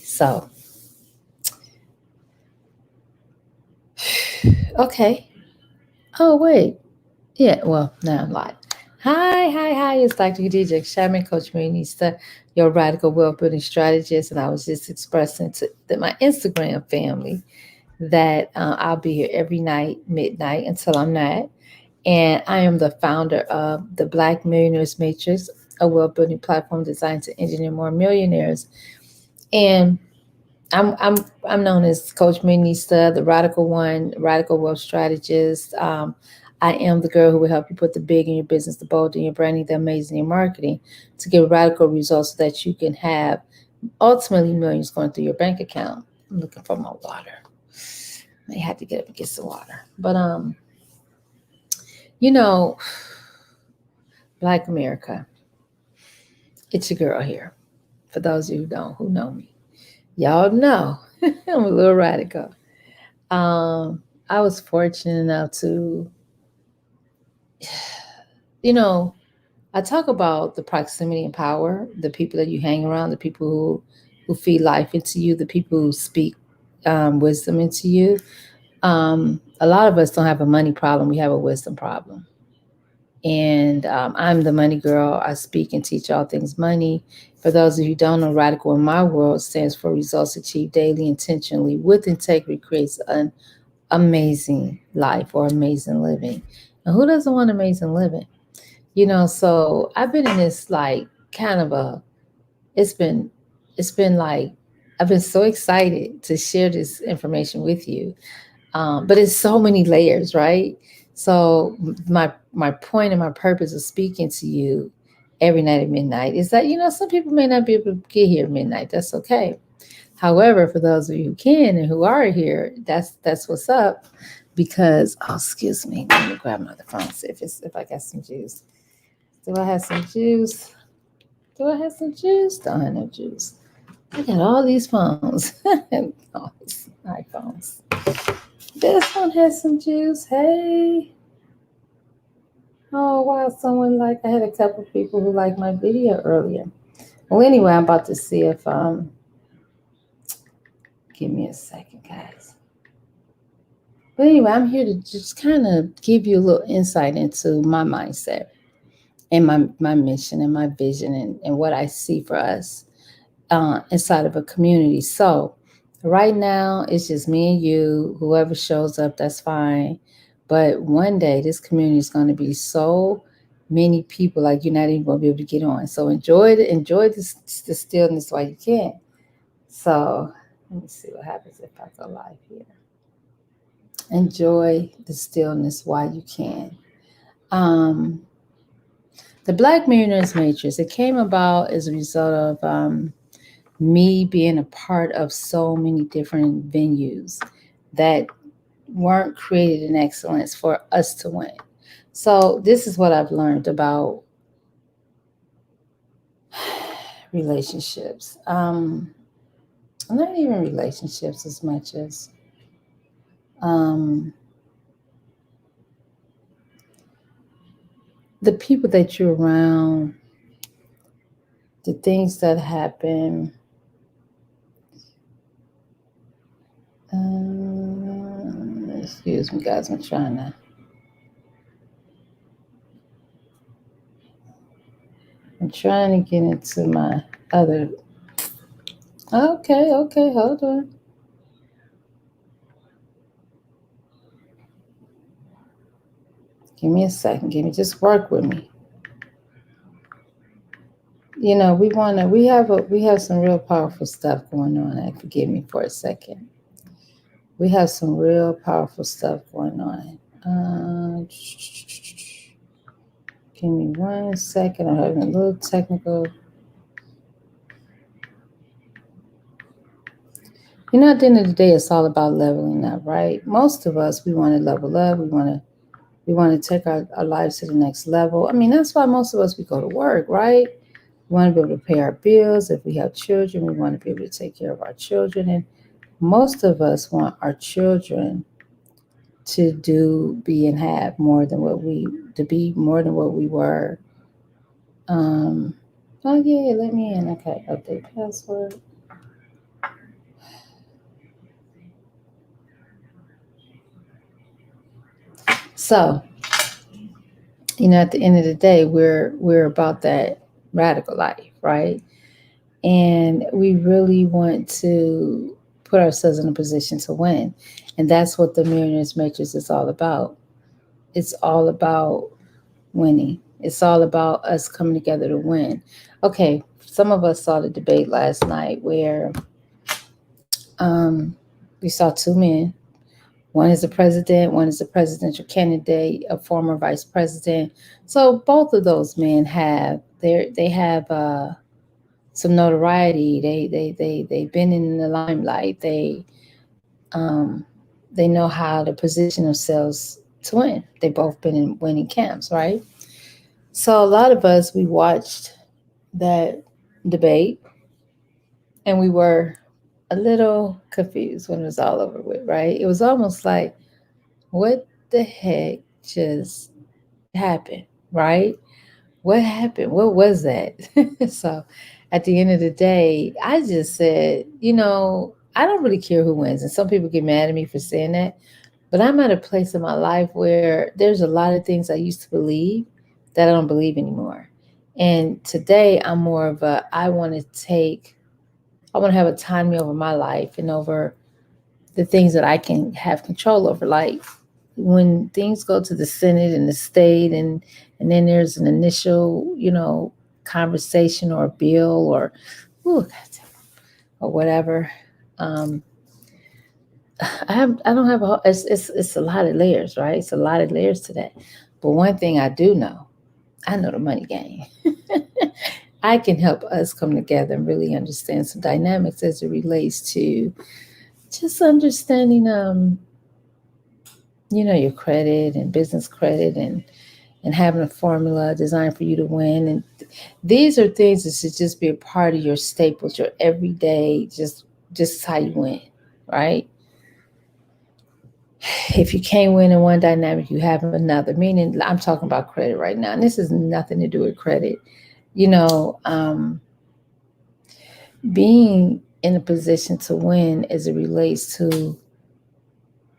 So, okay. Oh, wait. Yeah, well, now I'm live. Hi. It's Dr. DJ Sherman, Coach Marinista, your radical wealth building strategist. And I was just expressing to my Instagram family that I'll be here every night, midnight, until I'm not. And I am the founder of the Black Millionaires Matrix, a wealth building platform designed to engineer more millionaires. And I'm known as Coach Minista, the Radical One, Radical Wealth Strategist. I am the girl who will help you put the big in your business, the bold in your branding, the amazing in your marketing, to get radical results so that you can have ultimately millions going through your bank account. I'm looking for my water. May have to get up and get some water. But you know, Black America, it's your girl here. For those of you who know me, y'all know I'm a little radical. I was fortunate enough to, you know, I talk about the proximity and power, the people that you hang around, the people who feed life into you, the people who speak wisdom into you. A lot of us don't have a money problem; we have a wisdom problem. And I'm the money girl. I speak and teach all things money. For those of you who don't know, Radical in my world stands for results achieved daily, intentionally, with integrity, creates an amazing life or amazing living. And who doesn't want amazing living? So I've been in this like kind of a it's been it's been like I've been so excited to share this information with you. But it's so many layers, right? So my point and my purpose of speaking to you every night at midnight is that some people may not be able to get here at midnight. That's okay. However, for those of you who can and who are here, that's what's up. Because excuse me, let me grab another phone. See if I got some juice. Do I have some juice? Do I have some juice? Don't have no juice. I got all these phones, all these iPhones. This one has some juice. Hey. Oh wow, I had a couple of people who liked my video earlier. Well, anyway, I'm about to see if give me a second, guys. But anyway, I'm here to just kind of give you a little insight into my mindset and my mission and my vision and what I see for us inside of a community. So right now, it's just me and you. Whoever shows up, that's fine. But one day, this community is going to be so many people, like you're not even going to be able to get on. So enjoy the stillness while you can. So let me see what happens if I go live here. Enjoy the stillness while you can. Um, the Black Millionaires Matrix, it came about as a result of me being a part of so many different venues that weren't created in excellence for us to win. So this is what I've learned about relationships. Not even relationships as much as the people that you're around, the things that happen. Excuse me, guys. I'm trying to get into my other. Okay, hold on. Give me a second. Just work with me. We have some real powerful stuff going on. Forgive me for a second. We have some real powerful stuff going on. Give me 1 second. I'm having a little technical. At the end of the day, it's all about leveling up, right? Most of us, we want to level up. We want to take our lives to the next level. I mean, that's why most of us, we go to work, right? We want to be able to pay our bills. If we have children, we want to be able to take care of our children. And most of us want our children to be, and have more than what we were. Oh yeah, let me in. Okay, update password. So, at the end of the day, we're about that radical life, right? And we really want to put ourselves in a position to win. And that's what the Millionaires Matrix is all about. It's all about winning. It's all about us coming together to win. Okay, some of us saw the debate last night where um, we saw two men. One is a president, one is a presidential candidate, a former vice president. So both of those men they have some notoriety. They've been in the limelight. Um, they know how to position themselves to win. They both been in winning camps, right? So a lot of us we watched that debate and we were a little confused when it was all over with, right? It was almost like, what the heck just happened, right? What happened? What was that? So at the end of the day, I just said, I don't really care who wins. And some people get mad at me for saying that. But I'm at a place in my life where there's a lot of things I used to believe that I don't believe anymore. And today I'm more of a, I want to have autonomy over my life and over the things that I can have control over. Like when things go to the Senate and the state, and then there's an initial, conversation or a bill ooh, or whatever. Um, I don't have it's a lot of layers, right? It's a lot of layers to that. But one thing I do know, I know the money game. I can help us come together and really understand some dynamics as it relates to just understanding your credit and business credit, and having a formula designed for you to win. And these are things that should just be a part of your staples, your everyday, just how you win, right? If you can't win in one dynamic, you have another. Meaning, I'm talking about credit right now, and this has nothing to do with credit. You know, um, Being in a position to win as it relates to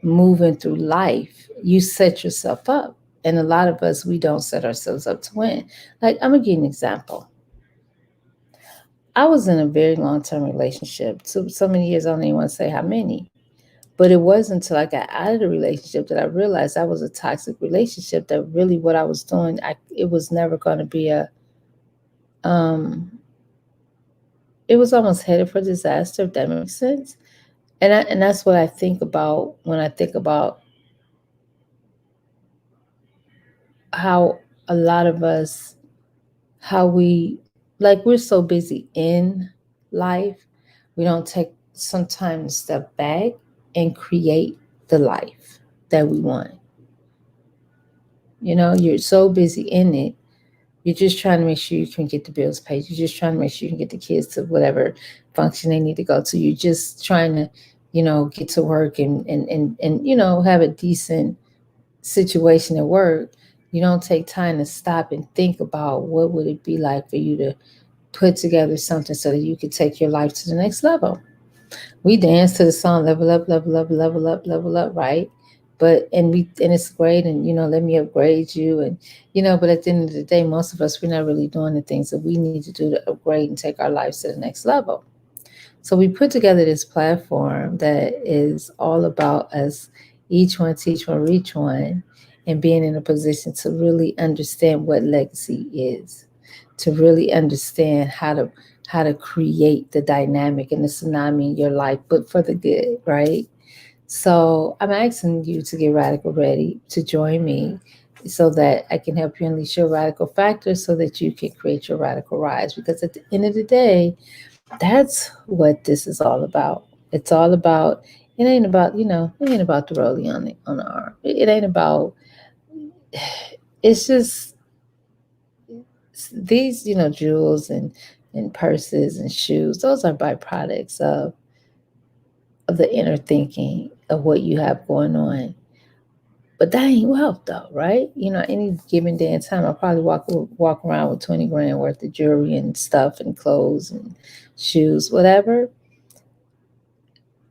moving through life, you set yourself up. And a lot of us, we don't set ourselves up to win. Like, I'm gonna give you an example. I was in a very long term relationship, so many years, I don't even want to say how many. But it wasn't until I got out of the relationship that I realized that was a toxic relationship. That really what I was doing, it was never going to be um, it was almost headed for disaster, if that makes sense. And that's what I think about when I think about how a lot of us, how we, like, we're so busy in life, we don't take some time to step back and create the life that we want. You're so busy in it. You're just trying to make sure you can get the bills paid. You're just trying to make sure you can get the kids to whatever function they need to go to. You're just trying to, get to work and have a decent situation at work. You don't take time to stop and think about what would it be like for you to put together something so that you could take your life to the next level. We dance to the song level up, level up, level up, level up, right? And it's great, and let me upgrade you, and but at the end of the day, most of us, we're not really doing the things that we need to do to upgrade and take our lives to the next level. So we put together this platform that is all about us, each one teach one, reach one, and being in a position to really understand what legacy is, to really understand how to create the dynamic and the tsunami in your life, but for the good, right? So I'm asking you to get radical ready to join me so that I can help you unleash your radical factor so that you can create your radical rise. Because at the end of the day, that's what this is all about. It's all about, it ain't about the rollie on the arm. It ain't about, it's just these, jewels and purses and shoes. Those are byproducts of the inner thinking of what you have going on. But that ain't wealth though, right? Any given day in time, I'll probably walk around with 20 grand worth of jewelry and stuff and clothes and shoes, whatever.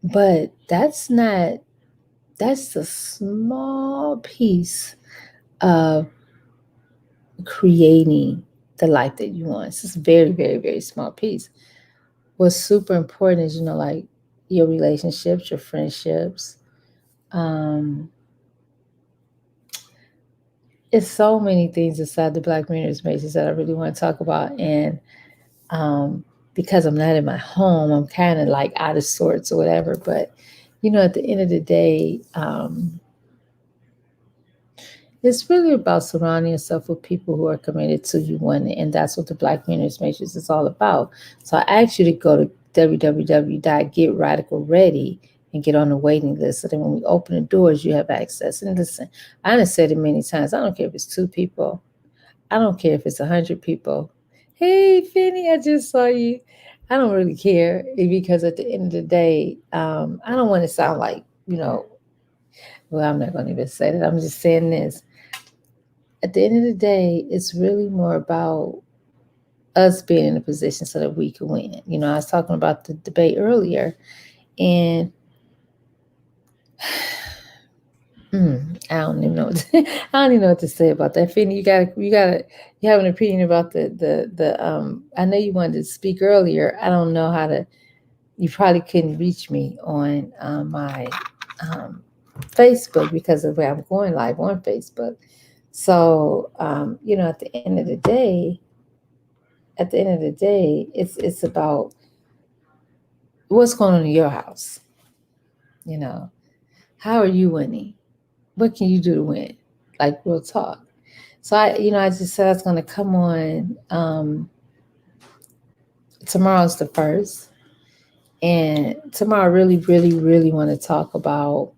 But that's not That's a small piece of creating the life that you want. It's just a very, very, very small piece. What's super important is, like your relationships, your friendships. Um, it's so many things inside the Black Marriage Matrix that I really want to talk about. And um, because I'm not in my home, I'm kind of like out of sorts or whatever. But, at the end of the day, it's really about surrounding yourself with people who are committed to you winning, and that's what the Black Marriage Matrix is all about. So I ask you to go to www.getradicalready and get on the waiting list, so that when we open the doors, you have access. And listen, I done said it many times. I don't care if it's 2 people. I don't care if it's 100 people. Hey, Finny, I just saw you. I don't really care, because at the end of the day, I don't want to sound like, well, I'm not going to even say that. I'm just saying this. At the end of the day, it's really more about us being in a position so that we can win. I was talking about the debate earlier, and I don't even know. I don't even know what to say about that. Finny, you have an opinion about the. I know you wanted to speak earlier. I don't know how to. You probably couldn't reach me on my um, Facebook because of where I'm going live on Facebook. So at the end of the day, it's about what's going on in your house. You know, how are you winning? What can you do to win? Like real talk. So I just said I was going to come on. Tomorrow's the first, and tomorrow I really, really, really want to talk about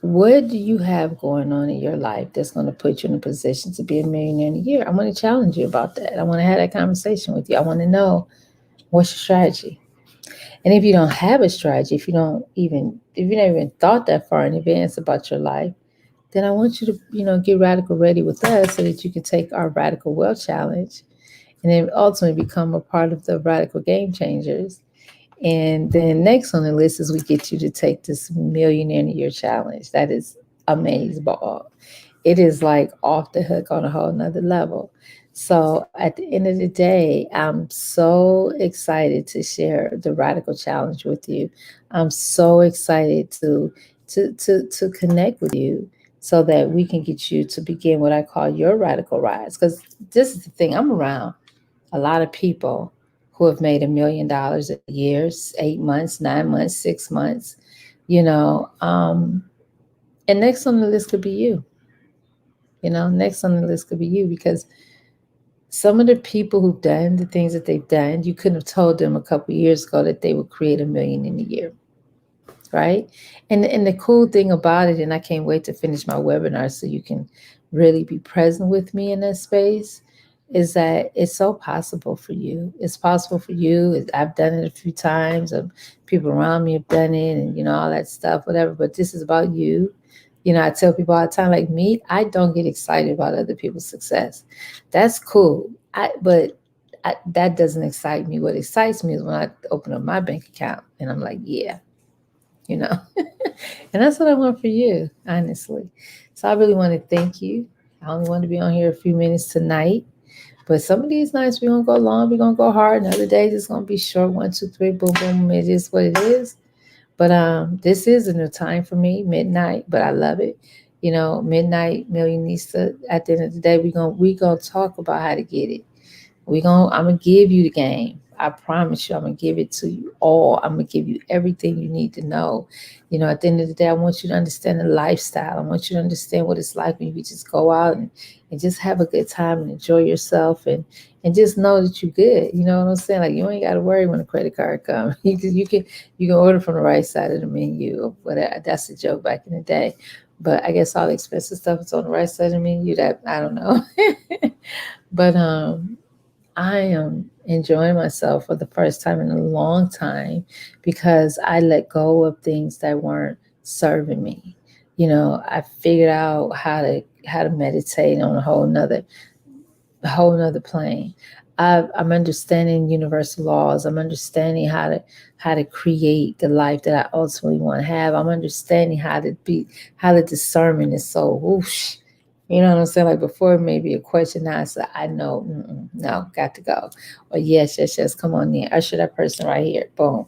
what do you have going on in your life that's going to put you in a position to be a millionaire in a year. I want to challenge you about that. I want to have that conversation with you. I want to know what's your strategy. And if you don't have a strategy, if you never even thought that far in advance about your life, then I want you to, get radical ready with us so that you can take our radical wealth challenge and then ultimately become a part of the radical game changers. And then next on the list is we get you to take this millionaire in a year challenge. That is amazing ball. It is like off the hook on a whole nother level. So at the end of the day, I'm so excited to share the radical challenge with you. I'm so excited to connect with you so that we can get you to begin what I call your radical rise. Because this is the thing, I'm around a lot of people who have made $1 million a year, 8 months, 9 months, 6 months, you know. And next on the list could be you. Next on the list could be you because some of the people who've done the things that they've done, you couldn't have told them a couple of years ago that they would create 1 million in a year, right? And the cool thing about it, and I can't wait to finish my webinar so you can really be present with me in that space, is that it's so possible for you. It's possible for you. I've done it a few times. People around me have done it, and all that stuff, whatever. But this is about you. I tell people all the time, like me, I don't get excited about other people's success. That's cool. That doesn't excite me. What excites me is when I open up my bank account and I'm like, yeah, you know. And that's what I want for you, honestly. So I really want to thank you. I only want to be on here a few minutes tonight. But some of these nights we're gonna go long, we're gonna go hard, and other days it's gonna be short, 1, 2, 3, boom, boom. It is what it is. But this is a new time for me, midnight, but I love it. Midnight millionista. At the end of the day, we gonna talk about how to get it. I'm gonna give you the game. I promise you, I'm gonna give it to you all. I'm gonna give you everything you need to know. At the end of the day, I want you to understand the lifestyle. I want you to understand what it's like when you just go out and just have a good time and enjoy yourself and just know that you're good. You know what I'm saying? Like you ain't gotta worry when a credit card comes. You can order from the right side of the menu or whatever. That's a joke back in the day. But I guess all the expensive stuff is on the right side of the menu. That I don't know. But I am enjoying myself for the first time in a long time because I let go of things that weren't serving me. I figured out how to meditate on a whole nother plane. I'm understanding universal laws. I'm understanding how to create the life that I ultimately want to have. I'm understanding how to discernment is so whoosh. You know what I'm saying? Like before, maybe a question answer. I know, no, got to go. Or yes, yes, yes. Come on in. Usher that person right here. Boom.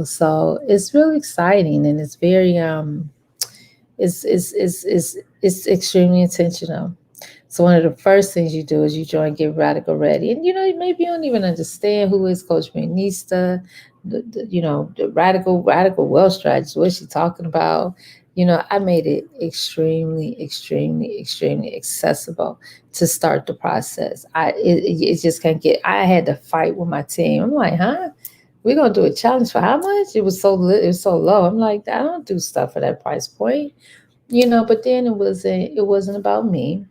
So it's really exciting, and it's very it's extremely intentional. So one of the first things you do is you join Get Radical Ready, and maybe you don't even understand who is Coach Manista, the radical wealth strategy. What's she talking about? I made it extremely, extremely, extremely accessible to start the process. It just can't get. I had to fight with my team. I'm like, huh? We're gonna do a challenge for how much? It was so low. I'm like, I don't do stuff for that price point. But then it wasn't about me.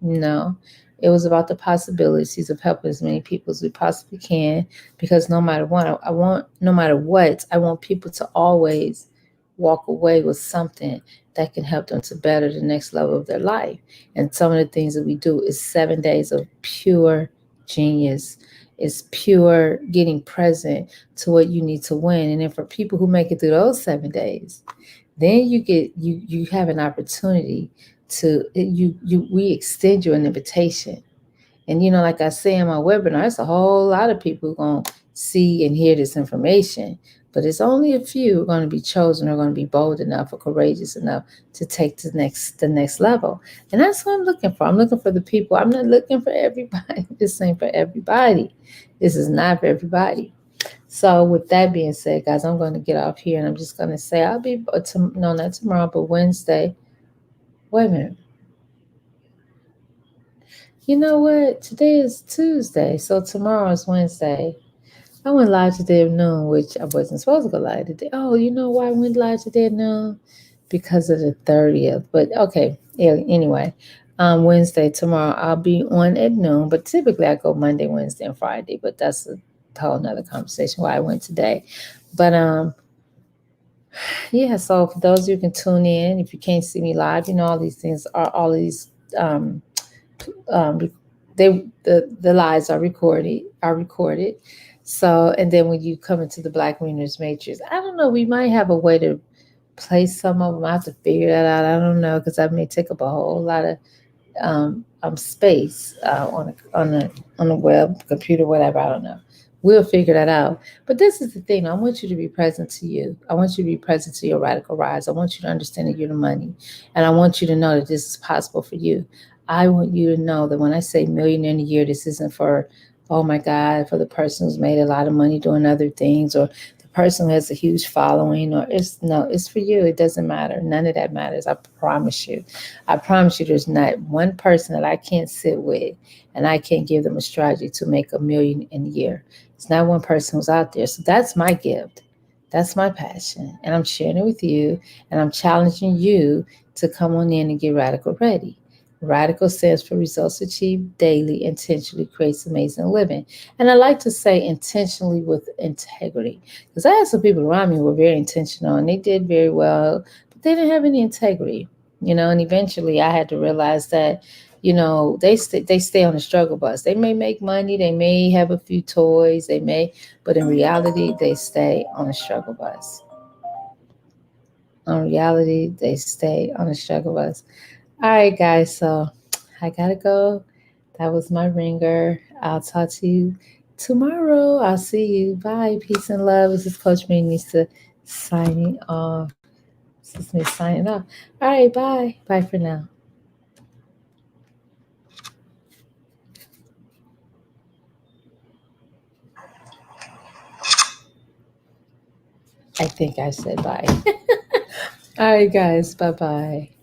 No, it was about the possibilities of helping as many people as we possibly can. Because no matter what, I want people to always walk away with something that can help them to better the next level of their life. And some of the things that we do is 7 days of pure genius. It's pure getting present to what you need to win. And then for people who make it through those 7 days, then you have an opportunity to you we extend you an invitation. And like I say in my webinar, it's a whole lot of people going to see and hear this information, but it's only a few who are going to be chosen, are going to be bold enough or courageous enough to take to the next level. And that's what I'm looking for. I'm looking for the people. I'm not looking for everybody. This ain't for everybody. This is not for everybody. So with that being said, guys, I'm going to get off here, and I'm just going to say I'll be no, not tomorrow, but Wednesday. Wait a minute. You know what? Today is Tuesday, so tomorrow is Wednesday. I went live today at noon, which I wasn't supposed to go live today. Oh, you know why I went live today at noon? Because of the 30th. But okay, yeah, anyway, Wednesday, tomorrow, I'll be on at noon. But typically I go Monday, Wednesday, and Friday. But that's a whole nother conversation why I went today. But yeah, so for those of you who can tune in, if you can't see me live, all these things are all of these um, the lives are recorded. So, and then when you come into the Black Winners Matrix, I don't know, we might have a way to play some of them. I have to figure that out. I don't know, because I may take up a whole lot of space on the web, computer, whatever. I don't know. We'll figure that out. But this is the thing. I want you to be present to you. I want you to be present to your radical rise. I want you to understand that you're the money, and I want you to know that this is possible for you. I want you to know that when I say millionaire in a year, this isn't for, oh my God, for the person who's made a lot of money doing other things, or the person who has a huge following, or it's for you. It doesn't matter. None of that matters. I promise you. I promise you, there's not one person that I can't sit with and I can't give them a strategy to make 1 million in a year. It's not one person who's out there. So that's my gift. That's my passion. And I'm sharing it with you. And I'm challenging you to come on in and get radical ready. Radical stands for results achieved daily, intentionally creates amazing living. And I like to say intentionally with integrity. Because I had some people around me who were very intentional and they did very well, but they didn't have any integrity. And eventually I had to realize that, they stay on the struggle bus. They may make money, they may have a few toys, but in reality, they stay on the struggle bus. On reality, they stay on the struggle bus. All right, guys. So I gotta go. That was my ringer. I'll talk to you tomorrow. I'll see you. Bye. Peace and love. This is Coach May needs to signing off. This is me signing off. All right. Bye. Bye for now. I think I said bye. All right, guys. Bye bye.